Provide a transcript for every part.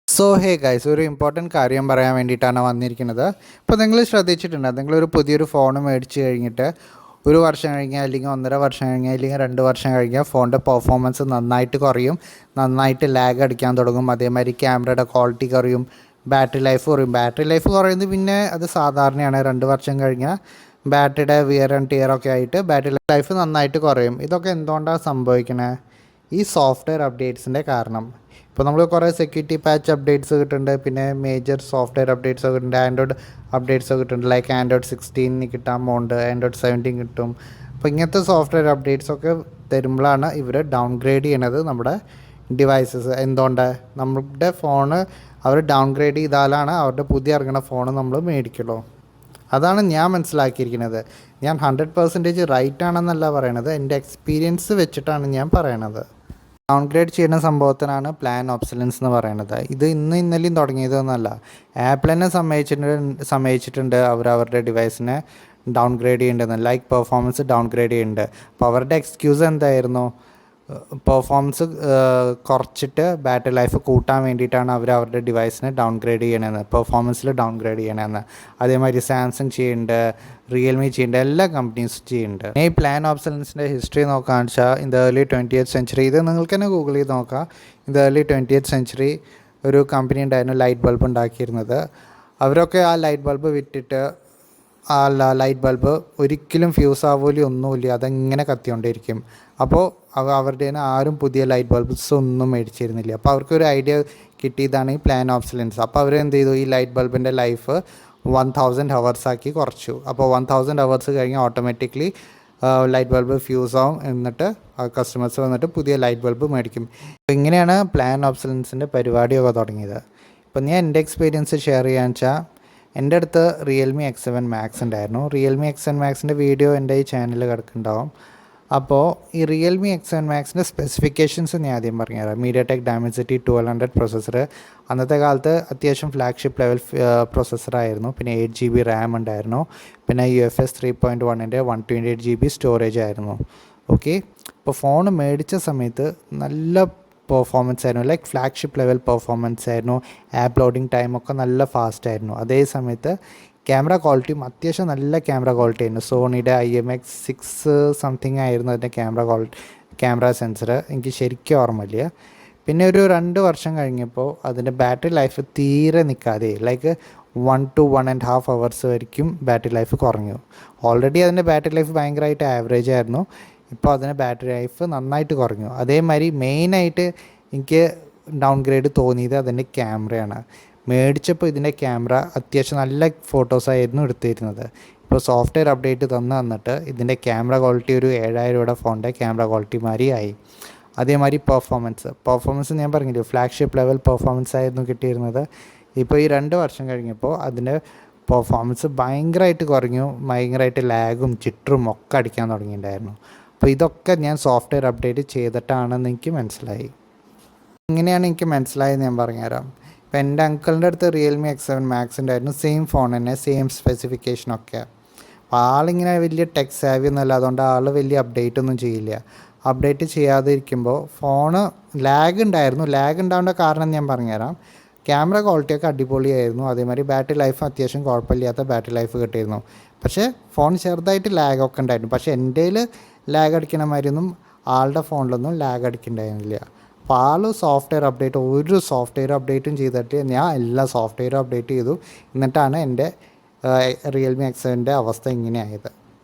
So hey guys, ഒരു important കാര്യം പറയാൻ വേണ്ടിയിട്ടാണ് വന്നിരിക്കുന്നത്. ഇപ്പോൾ നിങ്ങൾ ശ്രദ്ധിച്ചിട്ടുണ്ട്, നിങ്ങളൊരു പുതിയൊരു ഫോൺ മേടിച്ച് കഴിഞ്ഞിട്ട് ഒരു വർഷം കഴിഞ്ഞാൽ, അല്ലെങ്കിൽ 1.5 വർഷം കഴിഞ്ഞാൽ, അല്ലെങ്കിൽ 2 വർഷം കഴിഞ്ഞാൽ ഫോണിൻ്റെ പെർഫോമൻസ് നന്നായിട്ട് കുറയും, നന്നായിട്ട് ലാഗ് അടിക്കാൻ തുടങ്ങും. അതേമാതിരി ക്യാമറയുടെ ക്വാളിറ്റി കുറയും, ബാറ്ററി ലൈഫ് കുറയും. ബാറ്ററി ലൈഫ് കുറയുന്നത് പിന്നെ അത് സാധാരണയാണ്. 2 വർഷം കഴിഞ്ഞാൽ ബാറ്ററിയുടെ വിയർ ആൻഡ് ടിയർ ഒക്കെ ആയിട്ട് ബാറ്ററി ലൈഫ് നന്നായിട്ട് കുറയും. ഇതൊക്കെ എന്തുകൊണ്ടാണ് സംഭവിക്കണേ? ഈ സോഫ്റ്റ്വെയർ അപ്ഡേറ്റ്സിൻ്റെ കാരണം. ഇപ്പോൾ നമ്മൾ കുറേ സെക്യൂരിറ്റി പാച്ച് അപ്ഡേറ്റ്സ് കിട്ടുന്നുണ്ട്, പിന്നെ മേജർ സോഫ്റ്റ്വെയർ അപ്ഡേറ്റ്സ് ഒക്കെ കിട്ടുന്നുണ്ട്, ആൻഡ്രോയിഡ് അപ്ഡേറ്റ്സ് ഒക്കെ കിട്ടുന്നുണ്ട്. ലൈക്ക് ആൻഡ്രോയിഡ് 16 കിട്ടാൻ പോകുന്നുണ്ട്, ആൻഡ്രോയിഡ് 17 കിട്ടും. അപ്പോൾ ഇങ്ങനത്തെ സോഫ്റ്റ്വെയർ അപ്ഡേറ്റ്സ് ഒക്കെ തരുമ്പോഴാണ് ഇവർ ഡൗൺഗ്രേഡ് ചെയ്യണത് നമ്മുടെ ഡിവൈസസ്. എന്തുകൊണ്ട്? നമ്മുടെ ഫോണ് അവർ ഡൗൺഗ്രേഡ് ചെയ്താലാണ് അവരുടെ പുതിയ ഇറങ്ങുന്ന ഫോൺ നമ്മൾ മേടിക്കുള്ളൂ. അതാണ് ഞാൻ മനസ്സിലാക്കിയിരിക്കുന്നത്. ഞാൻ 100% റൈറ്റ് ആണെന്നല്ല പറയണത്, എൻ്റെ എക്സ്പീരിയൻസ് വെച്ചിട്ടാണ് ഞാൻ പറയണത്. ഡൗൺഗ്രേഡ് ചെയ്യുന്ന സംഭവത്തിനാണ് പ്ലാൻ ഒബ്സലൻസ് എന്ന് പറയുന്നത്. ഇത് ഇന്നലെയും തുടങ്ങിയതൊന്നുമല്ല. ആപ്പിൾ തന്നെ സമ്മതിച്ചിട്ടുണ്ട് അവരുടെ ഡിവൈസിനെ ഡൗൺഗ്രേഡ് ചെയ്യേണ്ടതെന്ന്, ലൈക്ക് പെർഫോമൻസ് ഡൗൺഗ്രേഡ് ചെയ്യുന്നുണ്ട്. അപ്പോൾ അവരുടെ എക്സ്ക്യൂസ് എന്തായിരുന്നു? പെർഫോമൻസ് കുറച്ചിട്ട് ബാറ്ററി ലൈഫ് കൂട്ടാൻ വേണ്ടിയിട്ടാണ് അവരുടെ ഡിവൈസിനെ ഡൗൺഗ്രേഡ് ചെയ്യണമെന്ന്, പെർഫോമൻസിൽ ഡൗൺഗ്രേഡ് ചെയ്യണമെന്ന്. അതേമാതിരി സാംസങ് ചെയ്യുന്നുണ്ട്, റിയൽമി ചെയ്യുന്നുണ്ട്, എല്ലാ കമ്പനീസും ചെയ്യുന്നുണ്ട്. ഈ പ്ലാൻ ഓബ്സലൻസിൻ്റെ ഹിസ്റ്ററി നോക്കുകയാണെന്ന് വെച്ചാൽ in the early 20th century, ഇത് നിങ്ങൾക്ക് തന്നെ ഗൂഗിൾ ചെയ്ത് നോക്കാം. In the early 20th century ഒരു കമ്പനി ഉണ്ടായിരുന്നു ലൈറ്റ് ബൾബ് ഉണ്ടാക്കിയിരുന്നത്. അവരൊക്കെ ആ ലൈറ്റ് ബൾബ് വിറ്റിട്ട് ആ ലൈറ്റ് ബൾബ് ഒരിക്കലും ഫ്യൂസ് ആവുകയും ഒന്നുമില്ല, അതെങ്ങനെ കത്തിക്കൊണ്ടിരിക്കും. അപ്പോൾ അവരുടെ ആരും പുതിയ ലൈറ്റ് ബൾബ്സ് ഒന്നും മേടിച്ചിരുന്നില്ല. അപ്പോൾ അവർക്കൊരു ഐഡിയ കിട്ടിയതാണ് ഈ പ്ലാൻ ഓബ്സലൻസ്. അപ്പോൾ അവരെന്ത് ചെയ്തു? ഈ ലൈറ്റ് ബൾബിൻ്റെ ലൈഫ് 1000 hours ആക്കി കുറച്ചു. അപ്പോൾ 1000 hours കഴിഞ്ഞ് ഓട്ടോമാറ്റിക്കലി ലൈറ്റ് ബൾബ് ഫ്യൂസ് ആവും, എന്നിട്ട് കസ്റ്റമേഴ്സ് വന്നിട്ട് പുതിയ ലൈറ്റ് ബൾബ് മേടിക്കും. അപ്പോൾ ഇങ്ങനെയാണ് പ്ലാൻ ഓബ്സലൻസിൻ്റെ പരിപാടിയൊക്കെ തുടങ്ങിയത്. ഇപ്പോൾ ഞാൻ എൻ്റെ എക്സ്പീരിയൻസ് ഷെയർ ചെയ്യാന്ന് വെച്ചാൽ, എൻ്റെ അടുത്ത് റിയൽമി X7 Max ഉണ്ടായിരുന്നു. റിയൽമി X7 Maxൻ്റെ വീഡിയോ എൻ്റെ ഈ ചാനലിൽ കിടക്കുന്നുണ്ടാവും. അപ്പോൾ ഈ റിയൽമി X7 Maxൻ്റെ സ്പെസിഫിക്കേഷൻസ് ഞാൻ ആദ്യം പറഞ്ഞുതരാം. മീഡിയാടെക് Dimensity 1200 പ്രൊസസ്സർ, അന്നത്തെ കാലത്ത് അത്യാവശ്യം ഫ്ലാഗ്ഷിപ്പ് ലെവൽ പ്രൊസസ്സറായിരുന്നു. പിന്നെ 8 GB റാം ഉണ്ടായിരുന്നു. പിന്നെ UFS 3.1ൻ്റെ 128 GB സ്റ്റോറേജ് ആയിരുന്നു. ഓക്കെ, ഇപ്പോൾ ഫോൺ മേടിച്ച സമയത്ത് നല്ല പെർഫോമൻസ് ആയിരുന്നു, ലൈക്ക് ഫ്ലാഗ്ഷിപ്പ് ലെവൽ പെർഫോമൻസ് ആയിരുന്നു. ആപ്പ് ലോഡിങ് ടൈമൊക്കെ നല്ല ഫാസ്റ്റ് ആയിരുന്നു. അതേ സമയത്ത് ക്യാമറ ക്വാളിറ്റിയും അത്യാവശ്യം നല്ല ക്യാമറ ക്വാളിറ്റി ആയിരുന്നു. സോണിയുടെ IMX6 സംതിങ് ആയിരുന്നു അതിൻ്റെ ക്യാമറ സെൻസർ, എനിക്ക് ശരിക്കും ഓർമ്മയില്ല. പിന്നെ ഒരു 2 വർഷം കഴിഞ്ഞപ്പോൾ അതിൻ്റെ ബാറ്ററി ലൈഫ് തീരെ നിൽക്കാതെ, ലൈക്ക് 1 to 1.5 hours വരെയും ബാറ്ററി ലൈഫ് കുറഞ്ഞു. ഓൾറെഡി അതിൻ്റെ ബാറ്ററി ലൈഫ് ഭയങ്കരമായിട്ട് ആവറേജ് ആയിരുന്നു, ഇപ്പോൾ അതിന് ബാറ്ററി ലൈഫ് നന്നായിട്ട് കുറഞ്ഞു. അതേമാതിരി മെയിനായിട്ട് എനിക്ക് ഡൗൺഗ്രേഡ് തോന്നിയത് അതിൻ്റെ ക്യാമറയാണ്. മേടിച്ചപ്പോൾ ഇതിൻ്റെ ക്യാമറ അത്യാവശ്യം നല്ല ഫോട്ടോസായിരുന്നു എടുത്തിരുന്നത്. ഇപ്പോൾ സോഫ്റ്റ്വെയർ അപ്ഡേറ്റ് തന്നിട്ട് ഇതിൻ്റെ ക്യാമറ ക്വാളിറ്റി ഒരു 7000 രൂപയുടെ ഫോണിൻ്റെ ക്യാമറ ക്വാളിറ്റി മാതിരി ആയി. അതേമാതിരി പെർഫോമൻസ് ഞാൻ പറഞ്ഞില്ലേ, ഫ്ലാഗ്ഷിപ്പ് ലെവൽ പെർഫോമൻസ് ആയിരുന്നു കിട്ടിയിരുന്നത്. ഇപ്പോൾ ഈ 2 വർഷം കഴിഞ്ഞപ്പോൾ അതിൻ്റെ പെർഫോമൻസ് ഭയങ്കരമായിട്ട് കുറഞ്ഞു, ഭയങ്കരമായിട്ട് ലാഗും ചിറ്ററും ഒക്കെ അടിക്കാൻ തുടങ്ങിയിട്ടുണ്ടായിരുന്നു. അപ്പോൾ ഇതൊക്കെ ഞാൻ സോഫ്റ്റ്വെയർ അപ്ഡേറ്റ് ചെയ്തിട്ടാണെന്ന് എനിക്ക് മനസ്സിലായി. എങ്ങനെയാണ് എനിക്ക് മനസ്സിലായെന്ന് ഞാൻ പറഞ്ഞുതരാം. ഇപ്പോൾ എൻ്റെ അങ്കിളിൻ്റെ അടുത്ത് റിയൽമി X7 Max ഉണ്ടായിരുന്നു, സെയിം ഫോൺ തന്നെ, സെയിം സ്പെസിഫിക്കേഷനൊക്കെ. അപ്പോൾ ആളിങ്ങനെ വലിയ ടെക് സാവി ഒന്നുമല്ല, അതുകൊണ്ട് ആൾ വലിയ അപ്ഡേറ്റ് ഒന്നും ചെയ്യില്ല. അപ്ഡേറ്റ് ചെയ്യാതിരിക്കുമ്പോൾ ഫോണ് ലാഗ് ഉണ്ടായിരുന്നു. ലാഗ് ഉണ്ടാവേണ്ട കാരണം ഞാൻ പറഞ്ഞുതരാം. ക്യാമറ ക്വാളിറ്റിയൊക്കെ അടിപൊളിയായിരുന്നു, അതേമാതിരി ബാറ്ററി ലൈഫ് അത്യാവശ്യം കുഴപ്പമില്ലാത്ത ബാറ്ററി ലൈഫ് കിട്ടിയിരുന്നു. പക്ഷേ ഫോൺ ചെറുതായിട്ട് ലാഗൊക്കെ ഉണ്ടായിരുന്നു. പക്ഷേ എൻ്റെ ലാഗ് അടിക്കണ മാതിരിയൊന്നും ആളുടെ ഫോണിലൊന്നും ലാഗ് അടിക്കണ്ടായിരുന്നില്ല. അപ്പോൾ ഒരു സോഫ്റ്റ്വെയർ അപ്ഡേറ്റും ചെയ്തിട്ട് ഞാൻ എല്ലാ സോഫ്റ്റ്വെയറും അപ്ഡേറ്റ് ചെയ്തു. എന്നിട്ടാണ് എൻ്റെ റിയൽമി X7ൻ്റെ അവസ്ഥ ഇങ്ങനെയായത്.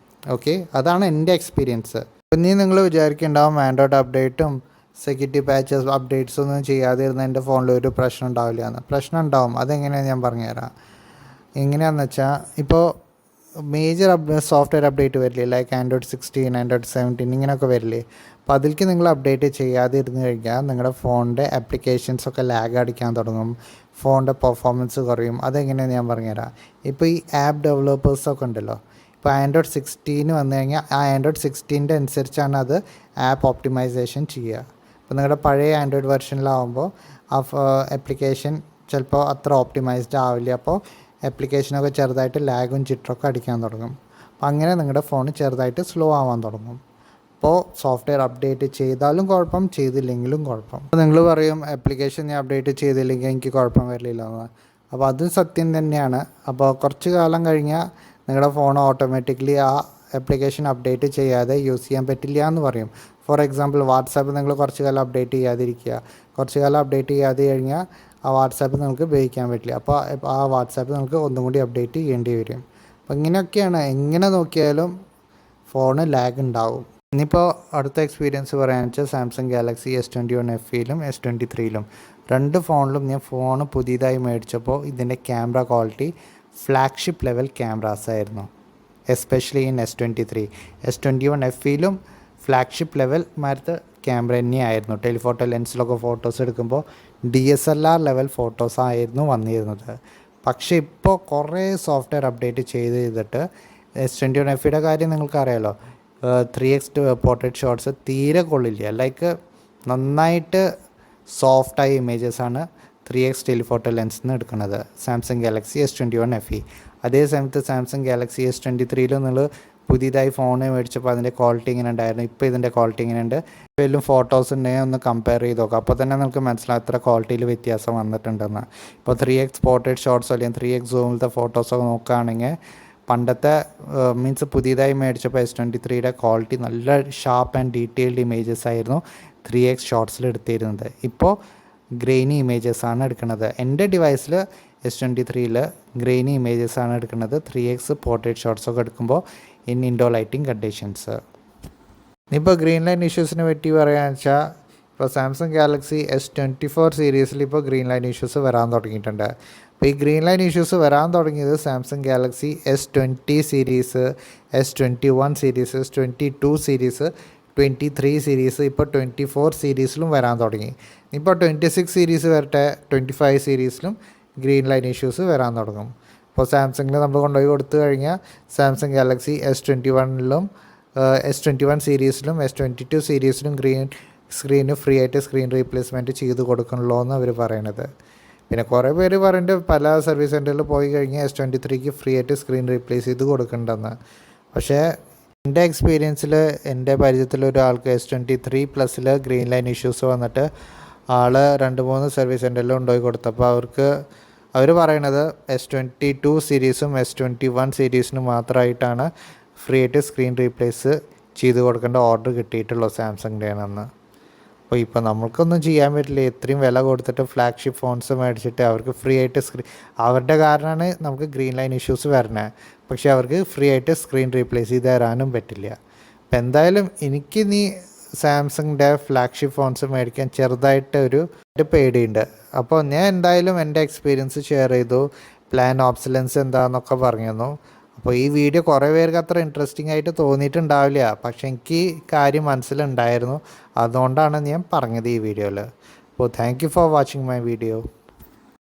ഓക്കെ, അതാണ് എൻ്റെ എക്സ്പീരിയൻസ്. ഇനി നിങ്ങൾ വിചാരിക്കുന്നുണ്ടാവും ആൻഡ്രോയിഡ് അപ്ഡേറ്റും സെക്യൂരിറ്റി പാച്ചസ് അപ്ഡേറ്റ്സൊന്നും ചെയ്യാതിരുന്ന എൻ്റെ ഫോണിൽ ഒരു പ്രശ്നം ഉണ്ടാവില്ല എന്ന്. പ്രശ്നം ഉണ്ടാവും. അതെങ്ങനെയാണെന്ന് ഞാൻ പറഞ്ഞുതരാം. എങ്ങനെയാണെന്ന് വെച്ചാൽ, ഇപ്പോൾ മേജർ സോഫ്റ്റ്വെയർ അപ്ഡേറ്റ് വരില്ലേ, ലൈക്ക് ആൻഡ്രോയിഡ് 16, ആൻഡ്രോയിഡ് 17 ഇങ്ങനെയൊക്കെ വരില്ലേ. അപ്പോൾ അതിലേക്ക് നിങ്ങൾ അപ്ഡേറ്റ് ചെയ്യാതിരുന്ന് കഴിഞ്ഞാൽ നിങ്ങളുടെ ഫോണിൻ്റെ ആപ്ലിക്കേഷൻസൊക്കെ ലാഗ് അടിക്കാൻ തുടങ്ങും, ഫോണിൻ്റെ പെർഫോമൻസ് കുറയും. അതെങ്ങനെയാണ് ഞാൻ പറഞ്ഞുതരാം. ഇപ്പോൾ ഈ ആപ്പ് ഡെവലപ്പേഴ്സൊക്കെ ഉണ്ടല്ലോ, ഇപ്പോൾ ആൻഡ്രോയിഡ് 16 വന്നു കഴിഞ്ഞാൽ ആ ആൻഡ്രോയിഡ് 16ൻ്റെ അനുസരിച്ചാണ് അത് ആപ്പ് ഓപ്റ്റിമൈസേഷൻ ചെയ്യുക. ഇപ്പോൾ നിങ്ങളുടെ പഴയ ആൻഡ്രോയിഡ് വെർഷനിലാവുമ്പോൾ ആ ആപ്ലിക്കേഷൻ ചിലപ്പോൾ അത്ര ഓപ്റ്റിമൈസ്ഡ് ആവില്ല. അപ്പോൾ ആപ്ലിക്കേഷനൊക്കെ ചെറുതായിട്ട് ലാഗും ചിറ്ററൊക്കെ അടിക്കാൻ തുടങ്ങും. അപ്പോൾ അങ്ങനെ നിങ്ങളുടെ ഫോൺ ചെറുതായിട്ട് സ്ലോ ആവാൻ തുടങ്ങും. അപ്പോൾ സോഫ്റ്റ്വെയർ അപ്ഡേറ്റ് ചെയ്താലും കുഴപ്പം, ചെയ്തില്ലെങ്കിലും കുഴപ്പം. അപ്പോൾ നിങ്ങൾ പറയും ആപ്ലിക്കേഷൻ ഞാൻ അപ്ഡേറ്റ് ചെയ്തില്ലെങ്കിൽ എനിക്ക് കുഴപ്പം വരില്ല എന്ന്. അപ്പോൾ അത് സത്യം തന്നെയാണ്. അപ്പോൾ കുറച്ച് കാലം കഴിഞ്ഞാൽ നിങ്ങളുടെ ഫോൺ ഓട്ടോമാറ്റിക്കലി ആ ആപ്ലിക്കേഷൻ അപ്ഡേറ്റ് ചെയ്യാതെ യൂസ് ചെയ്യാൻ പറ്റില്ല എന്ന് പറയും. ഫോർ എക്സാമ്പിൾ വാട്സാപ്പ് നിങ്ങൾ കുറച്ച് കാലം അപ്ഡേറ്റ് ചെയ്യാതിരിക്കുക. കുറച്ച് കാലം അപ്ഡേറ്റ് ചെയ്യാതെ കഴിഞ്ഞാൽ ആ വാട്സാപ്പ് നിങ്ങൾക്ക് ഉപയോഗിക്കാൻ പറ്റില്ല. അപ്പോൾ ആ വാട്സാപ്പ് നിങ്ങൾക്ക് ഒന്നും കൂടി അപ്ഡേറ്റ് ചെയ്യേണ്ടി വരും. അപ്പോൾ ഇങ്ങനെയൊക്കെയാണ്. എങ്ങനെ നോക്കിയാലും ഫോണ് ലാഗ് ഉണ്ടാവും. ഇനിയിപ്പോൾ അടുത്ത എക്സ്പീരിയൻസ് പറയാമെന്ന് വെച്ചാൽ സാംസങ് ഗാലക്സി S21 FEയിലും S23യിലും രണ്ട് ഫോണിലും ഞാൻ ഫോൺ പുതിയതായി മേടിച്ചപ്പോൾ ഇതിൻ്റെ camera quality flagship level cameras ആയിരുന്നു. എസ്പെഷ്യലി ഇൻ S21 FEയിലും ഫ്ലാഗ്ഷിപ്പ് ലെവൽ മാരത്തെ ക്യാമറ തന്നെയായിരുന്നു. ടെലിഫോട്ടോ ലെൻസിലൊക്കെ ഫോട്ടോസ് എടുക്കുമ്പോൾ DSLR ലെവൽ ഫോട്ടോസായിരുന്നു വന്നിരുന്നത്. പക്ഷേ ഇപ്പോൾ കുറേ സോഫ്റ്റ്വെയർ അപ്ഡേറ്റ് ചെയ്തിട്ട് S21 FEയുടെ കാര്യം നിങ്ങൾക്കറിയാലോ, 3x പോർട്രേറ്റ് ഷോട്ട്സ് തീരെ കൊള്ളില്ല. ലൈക്ക് നന്നായിട്ട് സോഫ്റ്റായ ഇമേജസാണ് 3x ടെലിഫോട്ടോ ലെൻസിൽ നിന്ന് എടുക്കുന്നത് സാംസങ് ഗാലക്സി S21 FE. അതേ സമയത്ത് സാംസങ് ഗാലക്സി S23യിൽ നിങ്ങൾ പുതിയതായി ഫോൺ മേടിച്ചപ്പോൾ അതിൻ്റെ ക്വാളിറ്റി ഇങ്ങനെ ഉണ്ടായിരുന്നു. ഇപ്പോൾ ഇതിൻ്റെ ക്വാളിറ്റി ഇങ്ങനെ ഉണ്ട്. ഇപ്പോൾ എല്ലാം ഫോട്ടോസ് ഉണ്ടെങ്കിൽ ഒന്ന് കമ്പയർ ചെയ്ത് നോക്കാം. അപ്പോൾ തന്നെ നിങ്ങൾക്ക് മനസ്സിലാവും എത്ര ക്വാളിറ്റിയിൽ വ്യത്യാസം വന്നിട്ടുണ്ടെന്ന്. ഇപ്പോൾ 3x പോർട്രേറ്റ് ഷോട്ട്സോ അല്ലെങ്കിൽ 3x സൂമിലത്തെ ഫോട്ടോസൊക്കെ നോക്കുകയാണെങ്കിൽ പണ്ടത്തെ മീൻസ് പുതിയതായി മേടിച്ചപ്പോൾ S23യുടെ ക്വാളിറ്റി നല്ല ഷാർപ്പ് ആൻഡ് ഡീറ്റെയിൽഡ് ഇമേജസ് ആയിരുന്നു 3x ഷോട്ട്സിൽ എടുത്തിരുന്നത്. ഇപ്പോൾ ഗ്രെയിനി ഇമേജസാണ് എടുക്കുന്നത്. എൻ്റെ ഡിവൈസിൽ S23യിൽ ഗ്രെയിനി ഇമേജസാണ് എടുക്കുന്നത് 3x പോർട്രേറ്റ് ഷോട്ട്സൊക്കെ എടുക്കുമ്പോൾ ഇൻ ഇൻഡോർ ലൈറ്റിംഗ് കണ്ടീഷൻസ്. ഇപ്പോൾ ഗ്രീൻ ലൈൻ ഇഷ്യൂസിനെ പറ്റി പറയുകയെന്ന് വെച്ചാൽ ഇപ്പോൾ സാംസങ് ഗാലക്സി S24 സീരീസിൽ ഇപ്പോൾ ഗ്രീൻ ലൈൻ ഇഷ്യൂസ് വരാൻ തുടങ്ങിയിട്ടുണ്ട്. അപ്പോൾ ഈ ഗ്രീൻ ലൈൻ ഇഷ്യൂസ് വരാൻ തുടങ്ങിയത് Samsung Galaxy S20 series, S21 series, S22 series, 23 series, ഇപ്പോൾ 24 സീരീസിലും വരാൻ തുടങ്ങി. ഇപ്പോൾ 26 സീരീസ് വരട്ടെ, 25 സീരീസിലും ഗ്രീൻ ലൈൻ ഇഷ്യൂസ് വരാൻ തുടങ്ങും. അപ്പോൾ സാംസങ്ങിൽ നമ്മൾ കൊണ്ടുപോയി കൊടുത്തു കഴിഞ്ഞാൽ സാംസങ് ഗാലക്സി S21ലും S21 സീരീസിലും S22 സീരീസിലും സ്ക്രീന് ഫ്രീ ആയിട്ട് സ്ക്രീൻ റീപ്ലേസ്മെൻറ്റ് ചെയ്ത് കൊടുക്കണല്ലോ എന്ന് അവർ പറയണത്. പിന്നെ കുറേ പേര് പറയുന്നുണ്ട് പല സർവീസ് സെൻറ്ററിൽ പോയി കഴിഞ്ഞാൽ S23ക്ക് ഫ്രീ ആയിട്ട് സ്ക്രീൻ റീപ്ലേസ് ചെയ്ത് കൊടുക്കണ്ടെന്ന്. പക്ഷേ എൻ്റെ എക്സ്പീരിയൻസിൽ എൻ്റെ പരിചയത്തിൽ ഒരാൾക്ക് S23 പ്ലസ്സിൽ ഗ്രീൻ ലൈൻ ഇഷ്യൂസ് വന്നിട്ട് ആൾ 2-3 സർവീസ് സെൻറ്ററിൽ കൊണ്ടുപോയി കൊടുത്തപ്പോൾ അവർ പറയണത് S22 സീരീസും S21 സീരീസിനും മാത്രമായിട്ടാണ് ഫ്രീ ആയിട്ട് സ്ക്രീൻ റീപ്ലേസ് ചെയ്ത് കൊടുക്കേണ്ട ഓർഡർ കിട്ടിയിട്ടുള്ളൂ സാംസങ്ങിൻ്റെ ആണെന്ന്. അപ്പോൾ ഇപ്പോൾ നമുക്കൊന്നും ചെയ്യാൻ പറ്റില്ല. ഇത്രയും വില കൊടുത്തിട്ട് ഫ്ലാഗ്ഷിപ്പ് ഫോൺസ് മേടിച്ചിട്ട് അവർക്ക് ഫ്രീ ആയിട്ട് അവരുടെ കാരണമാണ് നമുക്ക് ഗ്രീൻ ലൈൻ ഇഷ്യൂസ് വരണത്. പക്ഷേ അവർക്ക് ഫ്രീ ആയിട്ട് സ്ക്രീൻ റീപ്ലേസ് ചെയ്ത് തരാനും പറ്റില്ല. അപ്പോൾ എന്തായാലും എനിക്ക് സാംസങ്ങിൻ്റെ ഫ്ലാഗ്ഷിപ്പ് ഫോൺസ് മേടിക്കാൻ ചെറുതായിട്ട് ഒരു പേടിയുണ്ട്. അപ്പോൾ ഞാൻ എന്തായാലും എൻ്റെ എക്സ്പീരിയൻസ് ഷെയർ ചെയ്തു, പ്ലാൻ ഓബ്സലൻസ് എന്താണെന്നൊക്കെ പറഞ്ഞിരുന്നു. അപ്പോൾ ഈ വീഡിയോ കുറേ പേർക്ക് അത്ര ഇൻട്രസ്റ്റിംഗ് ആയിട്ട് തോന്നിയിട്ടുണ്ടാവില്ല, പക്ഷെ എനിക്ക് കാര്യം മനസ്സിലുണ്ടായിരുന്നു. അതുകൊണ്ടാണ് ഞാൻ പറഞ്ഞത് ഈ വീഡിയോയിൽ. അപ്പോൾ thank you for watching my video.